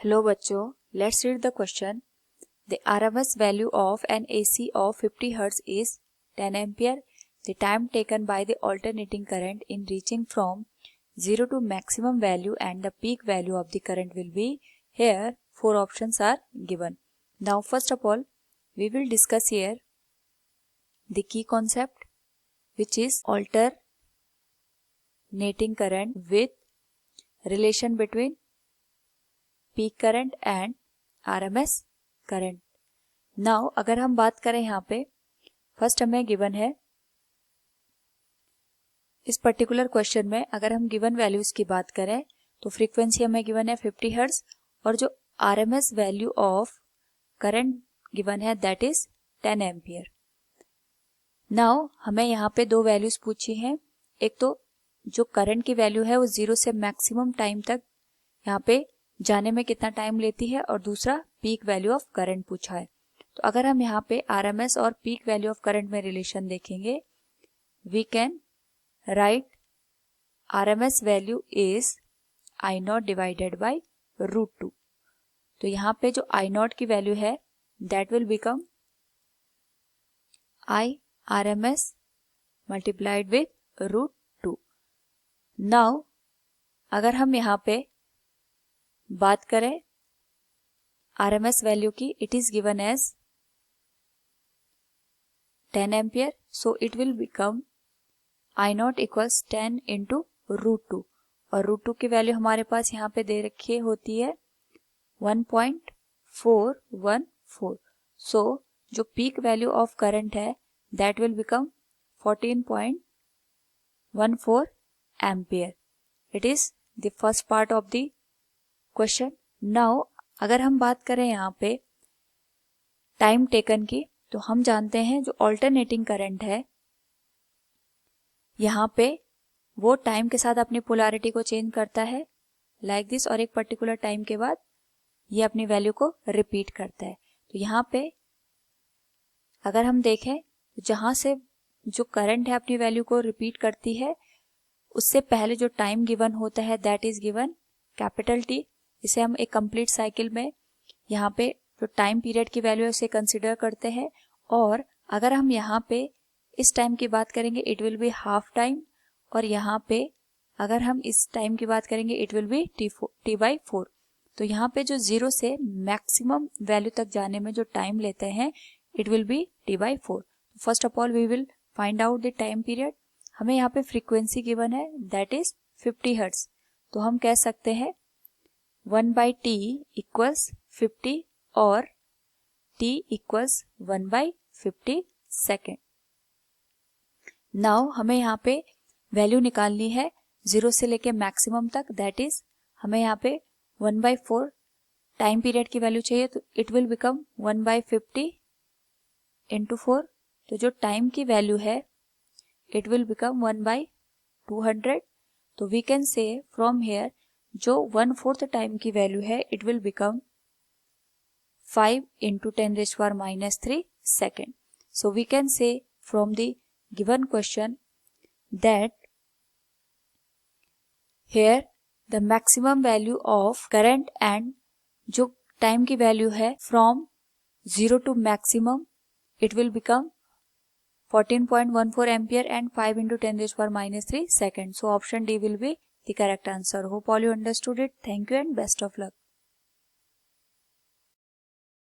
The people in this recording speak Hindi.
हेलो बच्चों, let's read the question. The RMS value of an AC of 50 Hz is 10 ampere. The time taken by the alternating current in reaching from 0 to maximum value and the peak value of the current will be. Here 4 options are given. Now first of all, we will discuss here the key concept, which is alternating current with relation between peak current and RMS current. Now अगर हम बात करें यहाँ पे, फर्स्ट हमें गिवन है इस पर्टिकुलर क्वेश्चन में. अगर हम गिवन वैल्यूज की बात करें तो फ्रीक्वेंसी हमें गिवन है 50 हर्ट्ज और जो RMS value of current given है दैट इज 10 एम्पियर. नाउ हमें यहाँ पे दो वैल्यूज पूछी हैं. एक तो जो करंट की वैल्यू है वो 0 से मैक्सिमम टाइम तक यहाँ पे जाने में कितना टाइम लेती है, और दूसरा पीक वैल्यू ऑफ करंट पूछा है. तो अगर हम यहाँ पे आरएमएस और पीक वैल्यू ऑफ करंट में रिलेशन देखेंगे, we can write RMS value is I naught divided by √2. तो यहाँ पे जो आई नॉट की वैल्यू है that will become I RMS multiplied with √2. Now अगर हम यहाँ पे बात करें आरएमएस वैल्यू की, it is given as 10 ampere. So it will become I naught equals 10 into √2, और √2 की वैल्यू हमारे पास यहाँ पे दे रखी होती है 1.414. सो जो पीक वैल्यू ऑफ करंट है that will become 14.14 ampere. It is the first part of the question. Now अगर हम बात करें यहाँ पे टाइम टेकन की, तो हम जानते हैं जो ऑल्टरनेटिंग करंट है यहाँ पे वो टाइम के साथ अपनी पोलैरिटी को चेंज करता है लाइक दिस, और एक पर्टिकुलर टाइम के बाद ये अपनी वैल्यू को रिपीट करता है. तो यहाँ पे अगर हम देखें तो जहां से जो करंट है अपनी वैल्यू को रिपीट करती है, उससे पहले जो टाइम गिवन होता है that is given capital T. इसे हम एक कंप्लीट साइकिल में यहाँ पे जो टाइम पीरियड की वैल्यू है उसे कंसिडर करते हैं. और अगर हम यहाँ पे इस टाइम की बात करेंगे it will be half time, और यहाँ पे अगर हम इस टाइम की बात करेंगे इट विल बी t/4. तो यहाँ पे जो 0 से मैक्सिमम वैल्यू तक जाने में जो टाइम लेते हैं it will be t/4. First of all we will find out the time period. हमें यहाँ पे फ्रीक्वेंसी गिवन है दैट इज 50 हर्ट्ज. तो हम कह सकते हैं 1/t इक्वल्स 50 और t इक्वल्स 1/50 सेकेंड. नाउ हमें यहाँ पे वैल्यू निकालनी है 0 से लेके मैक्सिमम तक, दैट इज हमें यहाँ पे 1/4 टाइम पीरियड की वैल्यू चाहिए. तो इट विल बिकम 1/50 इंटू 4. तो जो टाइम की वैल्यू है इट विल बिकम 1/200. तो we can say from here जो 1/4 टाइम की वैल्यू है it will become 5 into 10⁻³ second. So we can say from the given question that here the maximum value of current and जो टाइम की वैल्यू है from 0 to maximum it will become 14.14 ampere and 5 into 10⁻³ seconds. So option D will be the correct answer. Hope all you understood it. Thank you and best of luck.